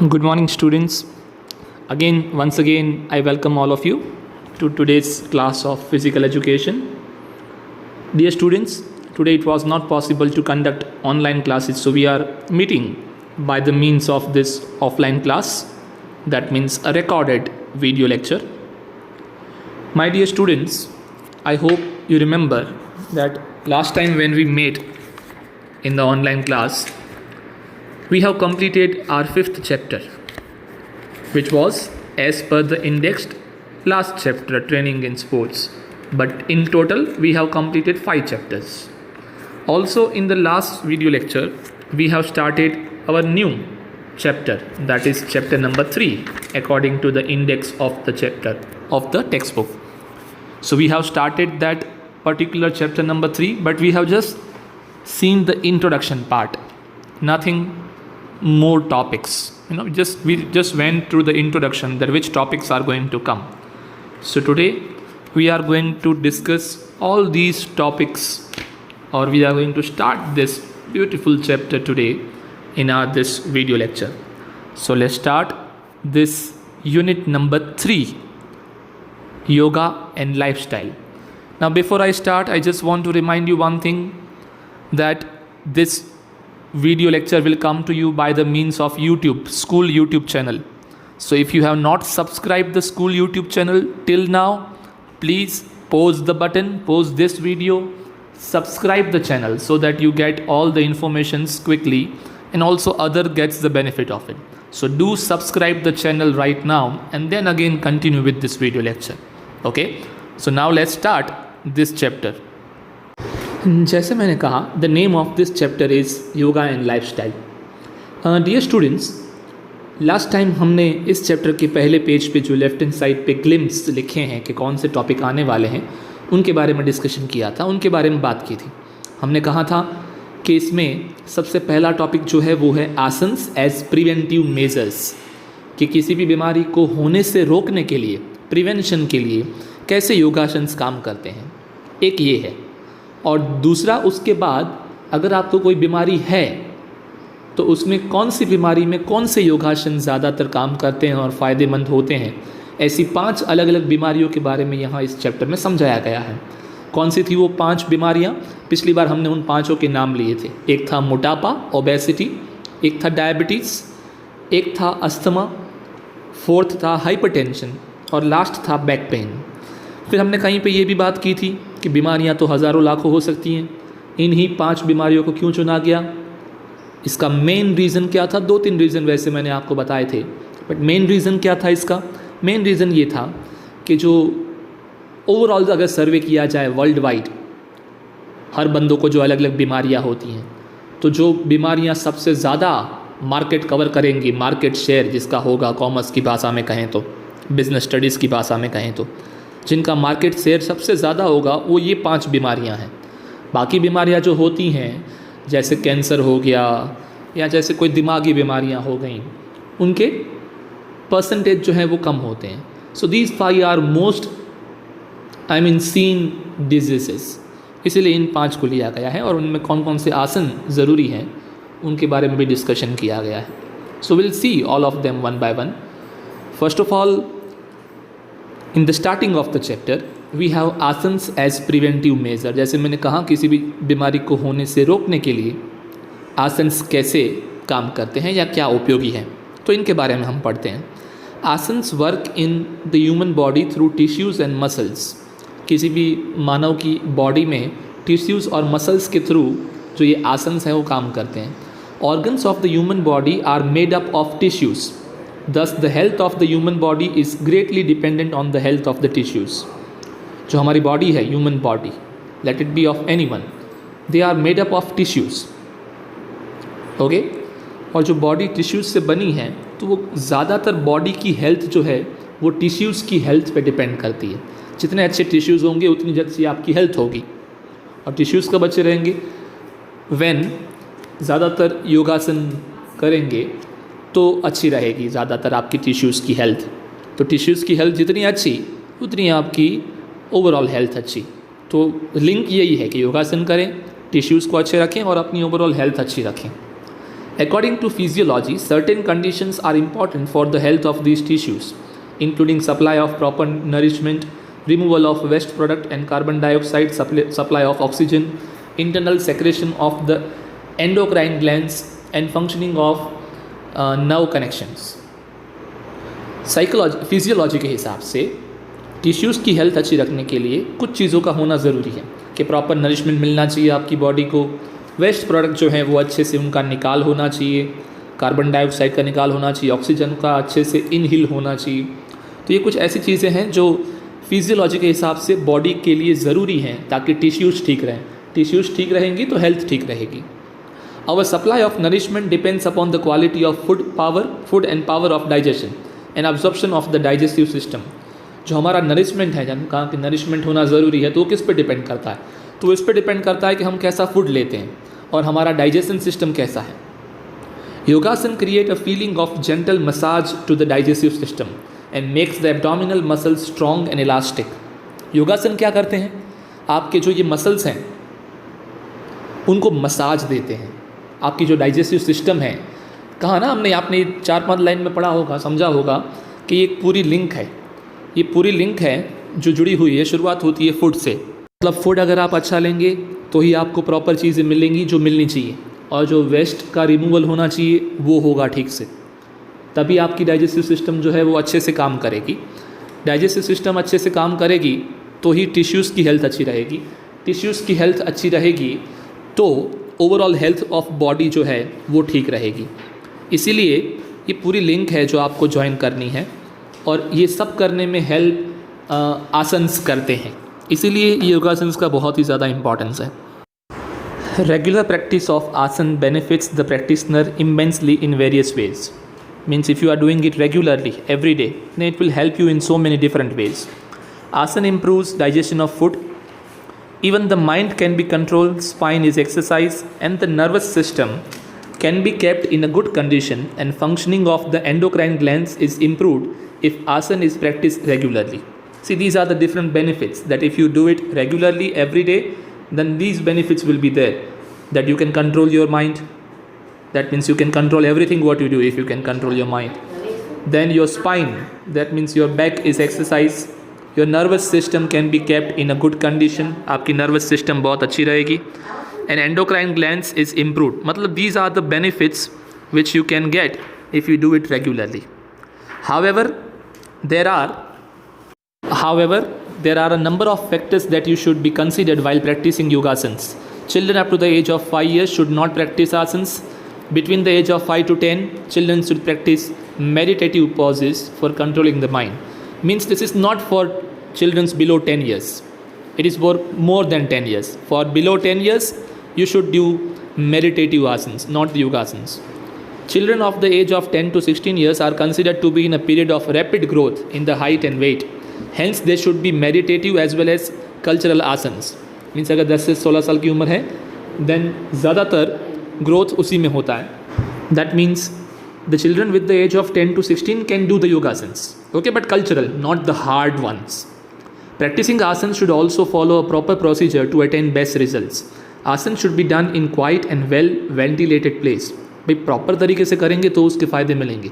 Good morning, students. Once again, I welcome all of you to today's class of physical education. Dear students, today it was not possible to conduct online classes, so we are meeting by the means of this offline class. That means a recorded video lecture. My dear students, I hope you remember that last time when we met in the online class, we have completed our 5th chapter, which was as per the indexed last chapter, training in sports. But in total, we have completed 5 chapters. Also, in the last video lecture, we have started our new chapter, that is chapter number 3, according to the index of the chapter of the textbook. So we have started that particular chapter number 3, but we have just seen the introduction part, nothing more topics. We just went through the introduction, that which topics are going to come. So today we are going to discuss all these topics, or we are going to start this beautiful chapter today in this video lecture. So let's start this unit number 3, yoga and lifestyle. Now before I start, I just want to remind you one thing, that this video lecture will come to you by the means of YouTube, school YouTube channel. So if you have not subscribed the school YouTube channel till now, please pause the button, pause this video, subscribe the channel so that you get all the informations quickly and also other gets the benefit of it. So do subscribe the channel right now and then again continue with this video lecture. Okay, so now let's start this chapter. जैसे मैंने कहा, the name of this chapter is yoga and lifestyle. Dear students, last time हमने इस chapter के पहले page पे जो left hand side पे ग्लिम्स लिखे हैं कि कौन से टॉपिक आने वाले हैं, उनके बारे में डिस्कशन किया था, उनके बारे में बात की थी. हमने कहा था कि इसमें सबसे पहला टॉपिक जो है वो है आसन्स एज प्रिवेंटिव मेजर्स, कि किसी भी बीमारी को होने से रोकने के लिए, प्रिवेंशन के लिए कैसे योगासन्स काम करते हैं. एक ये है. और दूसरा, उसके बाद अगर आपको कोई बीमारी है तो उसमें कौन सी बीमारी में कौन से योगासन ज़्यादातर काम करते हैं और फ़ायदेमंद होते हैं, ऐसी 5 अलग अलग बीमारियों के बारे में यहाँ इस चैप्टर में समझाया गया है. कौन सी थी वो 5 बीमारियाँ? पिछली बार हमने उन 5 के नाम लिए थे. एक था मोटापा, ओबेसिटी, एक था डायबिटीज़, एक था अस्थमा, 4th था हाइपरटेंशन और लास्ट था बैक पेन. फिर हमने कहीं पे ये भी बात की थी कि बीमारियां तो हज़ारों लाखों हो सकती हैं, इन्हीं 5 बीमारियों को क्यों चुना गया. इसका मेन रीज़न क्या था? 2-3 रीज़न वैसे मैंने आपको बताए थे, बट मेन रीज़न क्या था इसका? मेन रीज़न ये था कि जो ओवरऑल अगर सर्वे किया जाए वर्ल्ड वाइड, हर बंदों को जो अलग अलग बीमारियां होती हैं, तो जो बीमारियां सबसे ज़्यादा मार्केट कवर करेंगी, मार्केट शेयर जिसका होगा, कॉमर्स की भाषा में कहें तो, बिजनेस स्टडीज़ की भाषा में कहें तो, जिनका मार्केट शेयर सबसे ज़्यादा होगा, वो ये 5 बीमारियां हैं. बाकी बीमारियां जो होती हैं, जैसे कैंसर हो गया या जैसे कोई दिमागी बीमारियां हो गई, उनके परसेंटेज जो है वो कम होते हैं. So these 5 are most seen diseases, इसीलिए इन 5 को लिया गया है और उनमें कौन कौन से आसन ज़रूरी हैं उनके बारे में भी डिस्कशन किया गया है. So will see all of them one by one. First of all, in the starting of the chapter we have asanas as preventive measure. जैसे मैंने कहा, किसी भी बीमारी को होने से रोकने के लिए आसन्स कैसे काम करते हैं या क्या उपयोगी हैं, तो इनके बारे में हम पढ़ते हैं. Asanas work in the human body through tissues and muscles. किसी भी मानव की बॉडी में टिश्यूज़ और मसल्स के थ्रू जो ये आसन्स हैं वो काम करते हैं. Organs of the human body are made up of tissues. Thus, the health of the human body is greatly dependent on the health of the tissues. जो हमारी बॉडी है, human body, let it be of anyone, they are made up of tissues. Okay, और जो body tissues से बनी है, तो वो ज़्यादातर बॉडी की हेल्थ जो है वो टिश्यूज़ की हेल्थ पे डिपेंड करती है. जितने अच्छे टिश्यूज़ होंगे उतनी अच्छी आपकी हेल्थ होगी. और टिश्यूज़ कब अच्छे रहेंगे? व्हेन ज़्यादातर योगासन करेंगे तो अच्छी रहेगी ज़्यादातर आपकी टिश्यूज़ की हेल्थ. तो टिश्यूज़ की हेल्थ जितनी अच्छी उतनी आपकी ओवरऑल हेल्थ अच्छी. तो लिंक यही है कि योगासन करें, टिश्यूज़ को अच्छे रखें और अपनी ओवरऑल हेल्थ अच्छी रखें. According to physiology, certain conditions are important for the health of these tissues, including supply of proper nourishment, removal of waste product and carbon dioxide, supply of oxygen, internal secretion of the endocrine glands, and functioning of nerve connections. Physiology के हिसाब से tissues की health अच्छी रखने के लिए कुछ चीज़ों का होना ज़रूरी है कि प्रॉपर नरिशमेंट मिलना चाहिए आपकी बॉडी को, वेस्ट प्रोडक्ट जो है वो अच्छे से उनका निकाल होना चाहिए, कार्बन डाइऑक्साइड का निकाल होना चाहिए, ऑक्सीजन का अच्छे से इनहेल होना चाहिए। तो ये कुछ ऐसी चीज़ें हैं जो फिजियोलॉजी के हिसाब से बॉडी के लिए ज़रूरी हैं ताकि टिश्यूज़ ठीक रहें। टिश्यूज़ ठीक रहेंगी तो हेल्थ ठीक रहेगी। Our supply of nourishment depends upon the quality of food and power of digestion and absorption of the digestive system। जो हमारा नरिशमेंट है, जब कहा कि नरिशमेंट होना ज़रूरी है, तो वो किस पे डिपेंड करता है? तो इस पे डिपेंड करता है कि हम कैसा फूड लेते हैं और हमारा डाइजेशन सिस्टम कैसा है। Yogasana create a feeling of gentle massage to the digestive system and makes the abdominal muscles strong and elastic. Yogasana क्या करते हैं? आपके जो ये मसल्स हैं उनको मसाज देते हैं। आपकी जो डाइजेस्टिव सिस्टम है, कहा ना हमने, आपने 4-5 लाइन में पढ़ा होगा, समझा होगा कि ये पूरी लिंक है, ये पूरी लिंक है जो जुड़ी हुई है। शुरुआत होती है फूड से, मतलब फूड अगर आप अच्छा लेंगे तो ही आपको प्रॉपर चीज़ें मिलेंगी जो मिलनी चाहिए, और जो वेस्ट का रिमूवल होना चाहिए वो होगा ठीक से, तभी आपकी डाइजेस्टिव सिस्टम जो है वो अच्छे से काम करेगी। डाइजेस्टिव सिस्टम अच्छे से काम करेगी तो ही टिश्यूज़ की हेल्थ अच्छी रहेगी। टिश्यूज़ की हेल्थ अच्छी रहेगी तो ओवरऑल हेल्थ ऑफ बॉडी जो है वो ठीक रहेगी। इसीलिए ये पूरी लिंक है जो आपको ज्वाइन करनी है, और ये सब करने में हेल्प आसन्स करते हैं। इसीलिए ये योगासन्स का बहुत ही ज़्यादा इम्पॉर्टेंस है। Regular practice of asana benefits the practitioner immensely in various ways. Means if you are doing it regularly every day, then it will help you in so many different ways. Asana improves digestion of food. Even the mind can be controlled, spine is exercised, and the nervous system can be kept in a good condition, and functioning of the endocrine glands is improved if asana is practiced regularly. See, these are the different benefits that if you do it regularly every day, then these benefits will be there. That you can control your mind. That means you can control everything what you do if you can control your mind. Then your spine, that means your back is exercised. Your nervous system can be kept in a good condition. आपकी nervous system बहुत अच्छी रहेगी. And endocrine glands is improved. मतलब these are the benefits which you can get if you do it regularly. However, there are a number of factors that you should be considered while practicing yogasanas. Children up to the age of 5 years should not practice asanas. Between the age of 5 to 10, children should practice meditative pauses for controlling the mind. Means this is not for children below 10 years. It is for more than 10 years. For below 10 years, you should do meditative asanas, not the yogasanas. Children of the age of 10 to 16 years are considered to be in a period of rapid growth in the height and weight. Hence, they should be meditative as well as cultural asanas. Means अगर 10 से 16 साल की उम्र है, then ज़्यादातर growth उसी में होता है. That means the children with the age of 10 to 16 can do the yogasanas. Okay, but cultural, not the hard ones. Practicing asanas should also follow a proper procedure to attain best results. Asanas should be done in quiet and well ventilated place. भाई proper तरीके से करेंगे तो उसके फ़ायदे मिलेंगे.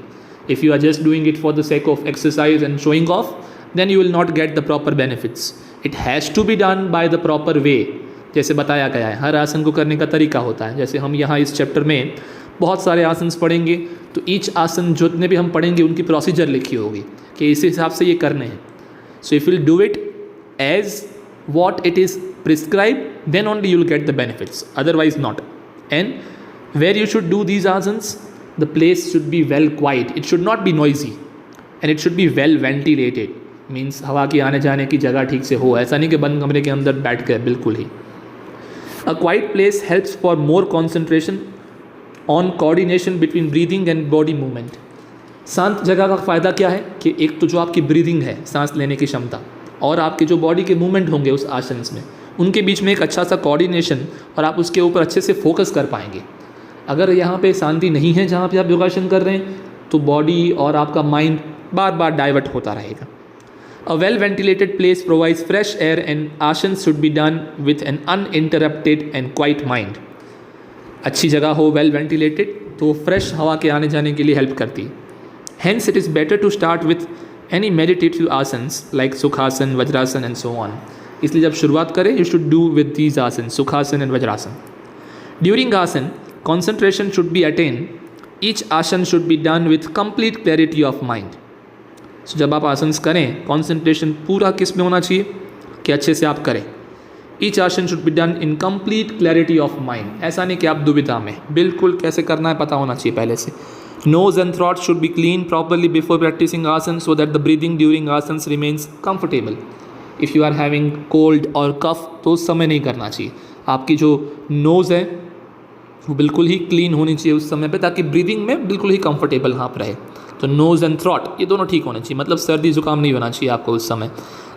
If you are just doing it for the sake of exercise and showing off, then you will not get the proper benefits. It has to be done by the proper way. जैसे बताया गया है, हर आसन को करने का तरीका होता है. जैसे हम यहाँ इस चैप्टर में बहुत सारे आसन पढ़ेंगे, तो ईच आसन जितने भी हम पढ़ेंगे उनकी प्रोसीजर लिखी होगी कि इस हिसाब से ये करने हैं. So if will do it as what it is prescribe, then only you will get the benefits, otherwise not. And where you should do these asanas, the place should be well quiet, it should not be noisy, and it should be well ventilated. Means हवा की आने जाने की जगह ठीक से हो, ऐसा नहीं कि बंद कमरे के अंदर बैठ गए बिल्कुल ही. A quiet place helps for more concentration on coordination between breathing and body movement. शांत जगह का फ़ायदा क्या है कि एक तो जो आपकी ब्रीदिंग है, सांस लेने की क्षमता, और आपके जो बॉडी के मूवमेंट होंगे उस आसन में, उनके बीच में एक अच्छा सा कोऑर्डिनेशन, और आप उसके ऊपर अच्छे से फोकस कर पाएंगे. अगर यहाँ पे शांति नहीं है जहाँ पे आप योगासन कर रहे हैं, तो बॉडी और आपका माइंड बार बार डाइवर्ट होता रहेगा. A well ventilated place provides fresh air, and asanas should be done with an uninterrupted and quiet mind. अच्छी जगह हो, well ventilated, तो वो फ्रेश हवा के आने जाने के लिए हेल्प करती है. Hence it is better to start with any meditative asanas like Sukhasan, Vajrasan and so on. इसलिए जब शुरुआत करें you should do with these asanas, Sukhasan and Vajrasan. During asan, concentration should be attained. Each asan should be done with complete clarity of mind. So जब आप आसन्स करें concentration पूरा किस में होना चाहिए कि अच्छे से आप करें. Each आसन should be done in complete clarity of mind. ऐसा नहीं कि आप दुविधा में, बिल्कुल कैसे करना है पता होना चाहिए पहले से. Nose and throat should be clean properly before practicing asana so that the breathing during asanas remains comfortable. If you are having cold or cough तो उस समय नहीं करना चाहिए. आपकी जो नोज़ है वो बिल्कुल ही क्लीन होनी चाहिए उस समय पे, ताकि ब्रीदिंग में बिल्कुल ही कंफर्टेबल आप रहे. तो नोज़ एंड थ्रॉट ये दोनों ठीक होने चाहिए, मतलब सर्दी जुकाम नहीं होना चाहिए आपको उस समय.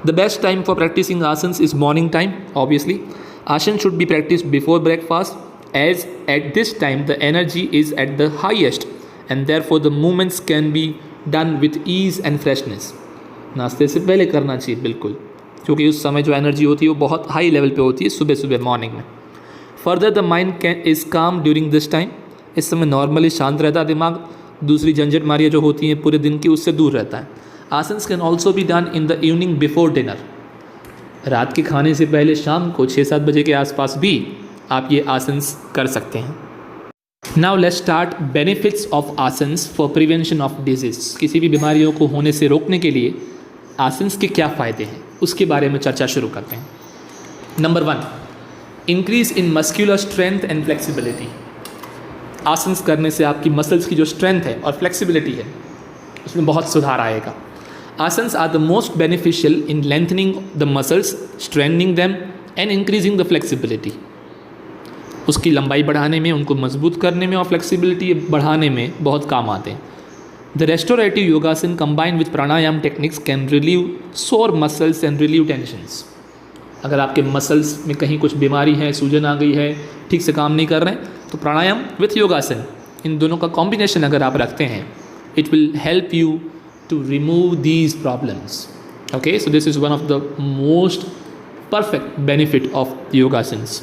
The best time for practicing asanas is morning time. Obviously asana should be practice before breakfast as at this time the energy is at the highest and therefore the movements can be done with ease and freshness. नाश्ते से पहले करना चाहिए बिल्कुल, क्योंकि उस समय जो एनर्जी होती है वो बहुत हाई लेवल पे होती है सुबह सुबह मॉर्निंग में. Further the mind can is काम ड्यूरिंग दिस टाइम. इस समय नॉर्मली शांत रहता है दिमाग, दूसरी झंझट मारियाँ जो होती हैं पूरे दिन की उससे दूर रहता है. Asanas can also be done in the evening before dinner. रात के खाने से पहले शाम को 6-7 बजे के आसपास भी आप ये आसन्स कर सकते हैं. Now let's start benefits of asanas for prevention of disease. किसी भी बीमारियों को होने से रोकने के लिए आसन्स के क्या फ़ायदे हैं उसके बारे में चर्चा शुरू करते हैं. Number 1, increase in muscular strength and flexibility. Asanas करने से आपकी मसल्स की जो स्ट्रेंथ है और फ्लेक्सिबिलिटी है उसमें बहुत सुधार आएगा. Asanas are the most beneficial in lengthening the muscles, strengthening them and increasing the flexibility. उसकी लंबाई बढ़ाने में, उनको मजबूत करने में और फ्लेक्सिबिलिटी बढ़ाने में बहुत काम आते हैं. द रेस्टोरेटिव योगासन combined with pranayama techniques can relieve सोर मसल्स एंड रिलीव टेंशंस. अगर आपके मसल्स में कहीं कुछ बीमारी है, सूजन आ गई है, ठीक से काम नहीं कर रहे हैं, तो प्राणायाम विथ योगासन इन दोनों का कॉम्बिनेशन अगर आप रखते हैं, it will help you to remove these problems. Okay, so this is one of the most perfect benefit of yogasans.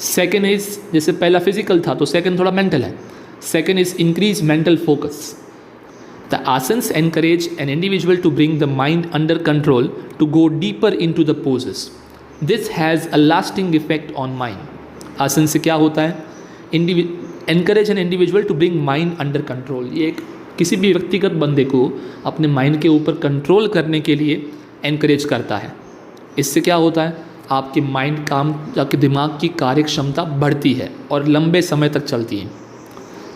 Second is, जैसे पहला फिजिकल था तो सेकंड थोड़ा मेंटल है. Second is increase mental focus. The asanas encourage an individual to bring the mind under control to go deeper into the poses. This has a lasting effect on mind. आसन से क्या होता है? Encourage an individual to bring mind under control. ये एक किसी भी व्यक्तिगत बंदे को अपने माइंड के ऊपर कंट्रोल करने के लिए एनकरेज करता है. इससे क्या होता है? आपके माइंड काम, आपके दिमाग की कार्य क्षमता बढ़ती है और लंबे समय तक चलती है.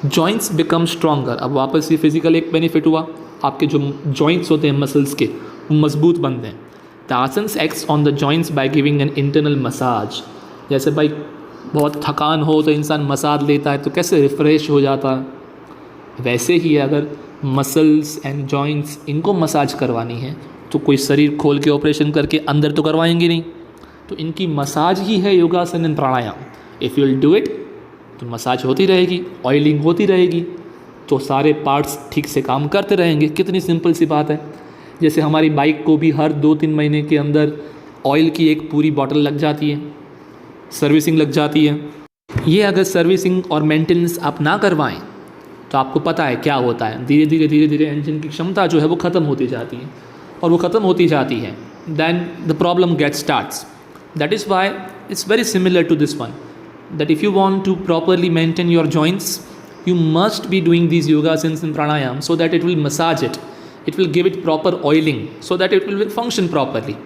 Joints become stronger. अब वापस ये फिजिकल एक बेनिफिट हुआ, आपके जो जॉइंट्स होते हैं मसल्स के वो मजबूत बनते हैं. The asanas acts on the joints by giving an internal massage. जैसे भाई बहुत थकान हो तो इंसान मसाज लेता है तो कैसे रिफ्रेश हो जाता है, वैसे ही अगर मसल्स एंड जॉइंट्स इनको मसाज करवानी है तो कोई शरीर खोल के ऑपरेशन करके अंदर तो करवाएंगे नहीं, तो इनकी मसाज ही है योगासन and pranayama. If you will do it तो मसाज होती रहेगी, ऑयलिंग होती रहेगी, तो सारे पार्ट्स ठीक से काम करते रहेंगे. कितनी सिंपल सी बात है. जैसे हमारी बाइक को भी हर 2-3 महीने के अंदर ऑयल की एक पूरी बॉटल लग जाती है, सर्विसिंग लग जाती है. ये अगर सर्विसिंग और मेंटेनेंस आप ना करवाएं तो आपको पता है क्या होता है, धीरे धीरे इंजन की क्षमता जो है वो ख़त्म होती जाती है, और वो ख़त्म होती जाती है then the problem get starts. That is why it's very similar to this one, that if you want to properly maintain your joints, you must be doing these yogasans and pranayam so that it will massage it, it will give it proper oiling so that it will function properly.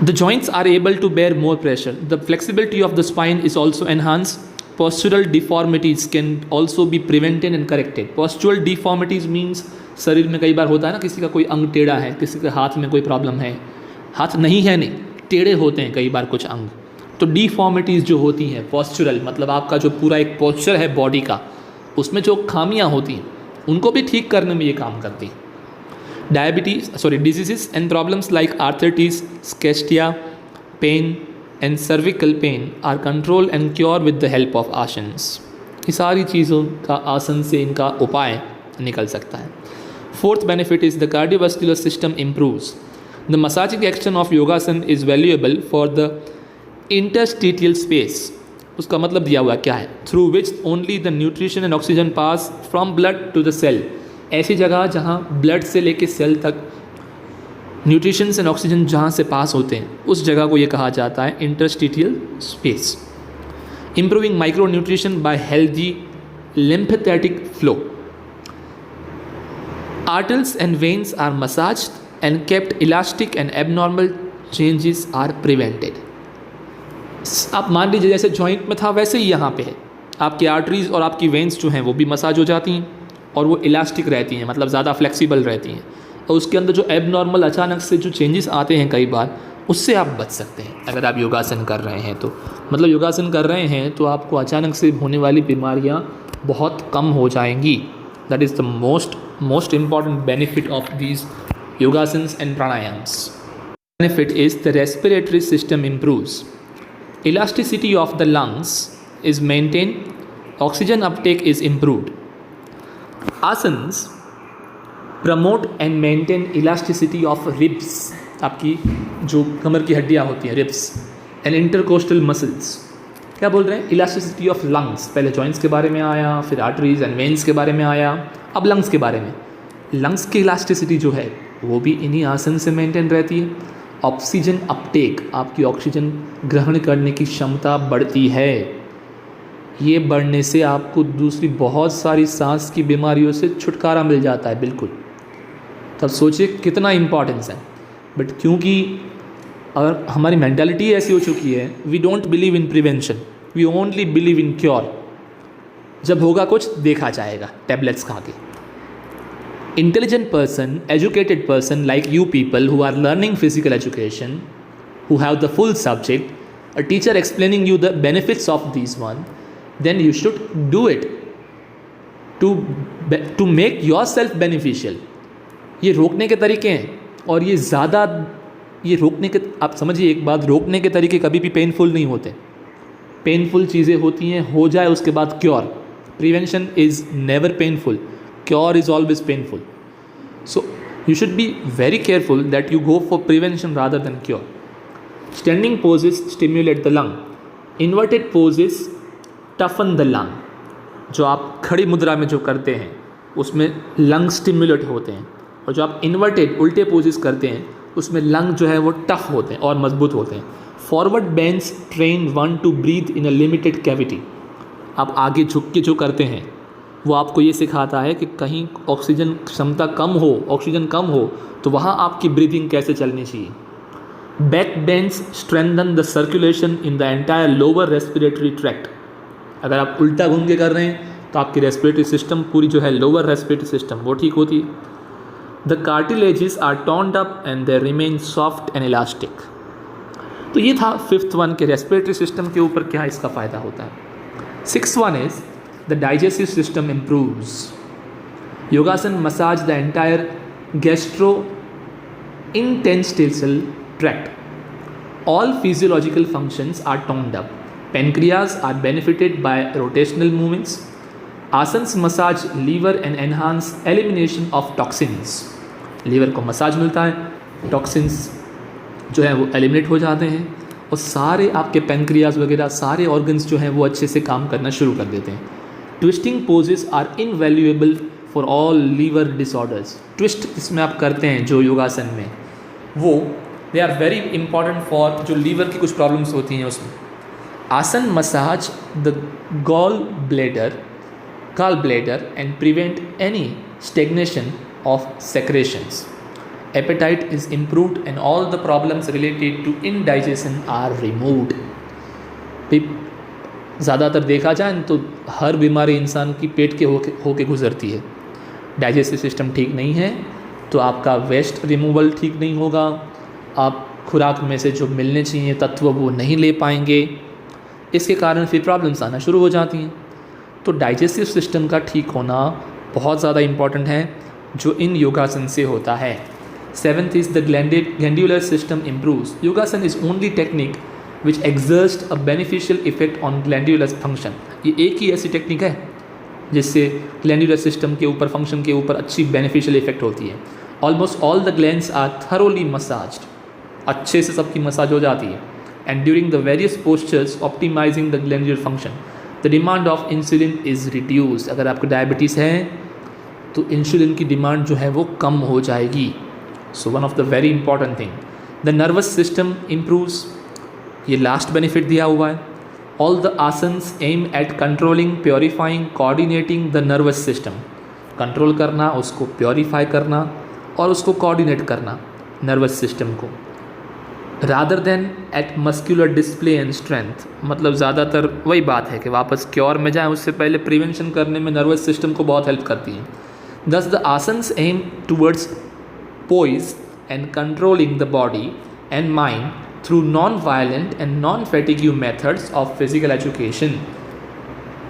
The joints are able to bear more pressure. The flexibility of the spine is also enhanced. Postural deformities can also be prevented and corrected. Postural deformities means शरीर में कई बार होता है ना, किसी का कोई अंग टेढ़ा है, किसी के हाथ में कोई प्रॉब्लम है, हाथ नहीं है नहीं, टेढ़े होते हैं कई बार कुछ अंग, तो डिफॉर्मिटीज़ जो होती हैं पॉस्चरल, मतलब आपका जो पूरा एक पोस्चर है बॉडी का, उसमें जो खामियां होती हैं उनको भी ठीक करने में ये काम करती हैं. Diseases and problems like arthritis, स्केस्टिया, pain and cervical pain are control and cure with the help of asanas. ये सारी चीज़ों का आसन से इनका उपाय निकल सकता है. Fourth benefit is the cardiovascular system improves. The massaging action of yogasan is valuable for the interstitial space. उसका मतलब दिया हुआ क्या है, through which only the nutrition and oxygen pass from blood to the cell. ऐसी जगह जहाँ blood से लेके सेल तक न्यूट्रिशन एंड ऑक्सीजन जहाँ से पास होते हैं उस जगह को ये कहा जाता है interstitial space. Improving micro nutrition by healthy lymphatic flow. Arteries and veins are massaged and kept elastic and abnormal changes are prevented. आप मान लीजिए जैसे जॉइंट में था वैसे ही यहाँ पे है, आपकी आर्टरीज और आपकी वेंस जो हैं वो भी मसाज हो जाती हैं और वो इलास्टिक रहती हैं, मतलब ज़्यादा फ्लेक्सिबल रहती हैं, और उसके अंदर जो एबनॉर्मल अचानक से जो चेंजेस आते हैं कई बार, उससे आप बच सकते हैं अगर आप योगासन कर रहे हैं तो। मतलब योगासन कर रहे हैं तो आपको अचानक से होने वाली बीमारियाँ बहुत कम हो जाएंगी। That is the most important benefit of these yogasanas and pranayamas. Benefit is the respiratory system improves, elasticity of the lungs is maintained, oxygen uptake is improved. Asanas promote and maintain elasticity of ribs, आपकी जो कमर की हड्डियाँ होती हैं ribs, and intercostal muscles। क्या बोल रहे हैं, इलास्टिसिटी ऑफ लंग्स। पहले जॉइंट्स के बारे में आया, फिर आर्टरीज एंड वेन्स के बारे में आया, अब लंग्स के बारे में। लंग्स की इलास्टिसिटी जो है वो भी इन्हीं आसन से मेंटेन रहती है। ऑक्सीजन अपटेक, आपकी ऑक्सीजन ग्रहण करने की क्षमता बढ़ती है। ये बढ़ने से आपको दूसरी बहुत सारी सांस की बीमारियों से छुटकारा मिल जाता है। बिल्कुल, तब सोचिए कितना इम्पॉर्टेंस है। बट क्योंकि अगर हमारी मेंटालिटी ऐसी हो चुकी है, we don't believe in prevention, we only believe in cure. जब होगा कुछ देखा जाएगा टैबलेट्स खा के। Intelligent person, educated person like you people who are learning physical education, who have the full subject, a teacher explaining you the benefits of these one, then you should do it to make yourself beneficial. ये रोकने के तरीके हैं, और ये रोकने के, आप समझिए एक बात, रोकने के तरीके कभी भी पेनफुल नहीं होते। पेनफुल चीज़ें होती हैं, हो जाए उसके बाद cure. Prevention is never painful, cure is always painful. So you should be very careful that you go for prevention rather than cure. Standing poses stimulate the lung. Inverted poses toughen the lung. जो आप खड़ी मुद्रा में जो करते हैं उसमें lung stimulate होते हैं, और जो आप इन्वर्टेड उल्टे पोजेस करते हैं उसमें लंग जो है वो टफ होते हैं और मजबूत होते हैं। Forward bends train one to breathe in a limited cavity. आप आगे झुक के जो करते हैं वो आपको ये सिखाता है कि कहीं ऑक्सीजन क्षमता कम हो, ऑक्सीजन कम हो तो वहाँ आपकी ब्रीदिंग कैसे चलनी चाहिए। Back bends strengthen the circulation in the entire lower respiratory tract. अगर आप उल्टा घूम के कर रहे हैं तो आपकी रेस्पिरेटरी सिस्टम पूरी जो है लोअर रेस्पिरेटरी सिस्टम वो ठीक होती है। The cartilages are toned up and they remain soft and elastic. तो ये था 5th वन के रेस्पिरेटरी सिस्टम के ऊपर क्या इसका फ़ायदा होता है। 6th one is the digestive system improves. Yogasan massage the entire gastrointestinal tract. All physiological functions are toned up. Pancreas are benefited by rotational movements. Asans massage liver and enhance elimination of toxins. Liver को massage मिलता है, toxins जो है वो eliminate हो जाते हैं, और सारे आपके पेनक्रियाज वगैरह सारे ऑर्गन्स जो हैं वो अच्छे से काम करना शुरू कर देते हैं। Twisting poses are invaluable for all liver disorders. Twist इसमें आप करते हैं जो योगासन में, वो they are very important for जो लीवर की कुछ प्रॉब्लम्स होती हैं उसमें। Asana massage the gall bladder and prevent any stagnation of secretions. Appetite is improved and all the problems related to indigestion are removed. ज़्यादातर देखा जाए तो हर बीमारी इंसान की पेट के होके गुजरती है। डाइजेस्टिव सिस्टम ठीक नहीं है तो आपका वेस्ट रिमूवल ठीक नहीं होगा, आप खुराक में से जो मिलने चाहिए तत्व वो नहीं ले पाएंगे, इसके कारण फिर प्रॉब्लम्स आना शुरू हो जाती हैं। तो डाइजेस्टिव सिस्टम का ठीक होना बहुत ज़्यादा इम्पॉर्टेंट है जो इन योगासन से होता है। 7th is the glandular system improves. Yogasana is only technique which exerts a beneficial effect on glandular function। ये एक ही ऐसी टेक्निक है जिससे ग्लैंडुलर सिस्टम के ऊपर, फंक्शन के ऊपर अच्छी बेनिफिशियल इफेक्ट होती है। Almost all the glands are thoroughly massaged, अच्छे से सबकी मसाज हो जाती है। and during the various postures optimizing the glandular function, the demand of insulin is reduced. अगर आपको डायबिटीज़ है तो इंसुलिन की डिमांड जो है वो कम हो जाएगी. So one of the very important thing, the nervous system improves. ये लास्ट बेनिफिट दिया हुआ है. All the asanas aim at controlling, purifying, coordinating the nervous system. Control करना, उसको प्योरीफाई करना और उसको कोऑर्डिनेट करना नर्वस सिस्टम को, rather than at muscular display and strength. मतलब ज़्यादातर वही बात है कि वापस क्योर में जाएं, उससे पहले प्रिवेंशन करने में नर्वस सिस्टम को बहुत हेल्प करती हैं. Thus the asanas aim towards poise and controlling the body and mind through non-violent and non-fatigue methods of physical education.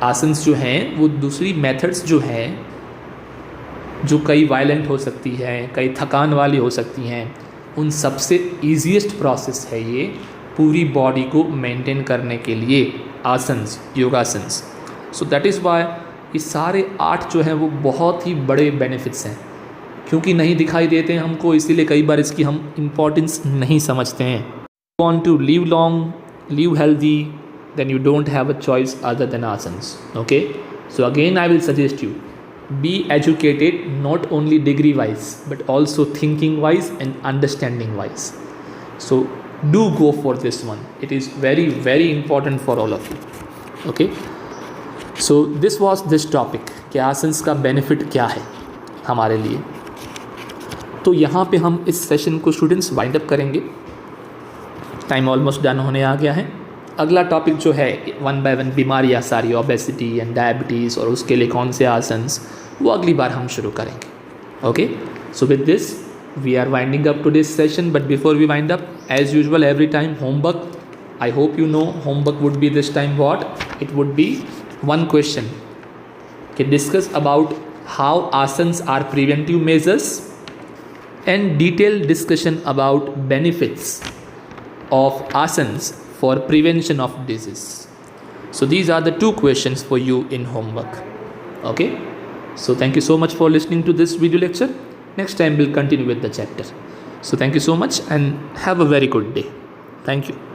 Asanas जो हैं वो दूसरी मेथड्स जो हैं, जो कई वायलेंट हो सकती हैं, कई थकान वाली हो सकती हैं, उन सबसे ईजीएस्ट प्रोसेस है ये पूरी बॉडी को मेंटेन करने के लिए asanas, yogasanas. So that is why ये सारे 8 जो हैं वो बहुत ही बड़े बेनिफिट्स हैं. क्योंकि नहीं दिखाई देते हैं हमको, इसीलिए कई बार इसकी हम इम्पोर्टेंस नहीं समझते हैं. Want to live long, live healthy, then you don't have a choice other than asanas. Okay, so again I will suggest you, be educated not only degree wise but also thinking wise and understanding wise. So do go for this one. It is very very important for all of you. Okay, so this was this topic कि आसन्स का benefit क्या है हमारे लिए. तो यहाँ पे हम इस सेशन को स्टूडेंट्स वाइंड अप करेंगे. टाइम ऑलमोस्ट डन होने आ गया है. अगला टॉपिक जो है 1 by 1 बीमारियाँ सारी, ओबेसिटी एंड डायबिटीज़, और उसके लिए कौन से आसन्स, वो अगली बार हम शुरू करेंगे. Okay, so with this we are winding up to this session. But before we wind up, as usual every time homework. I hope you know homework would be this time what it would be. one question, can discuss about how asanas are preventive measures and detailed discussion about benefits of asanas for prevention of disease. So these are the 2 questions for you in homework. Okay, so thank you so much for listening to this video lecture. Next time we'll continue with the chapter. So thank you so much and have a very good day. Thank you.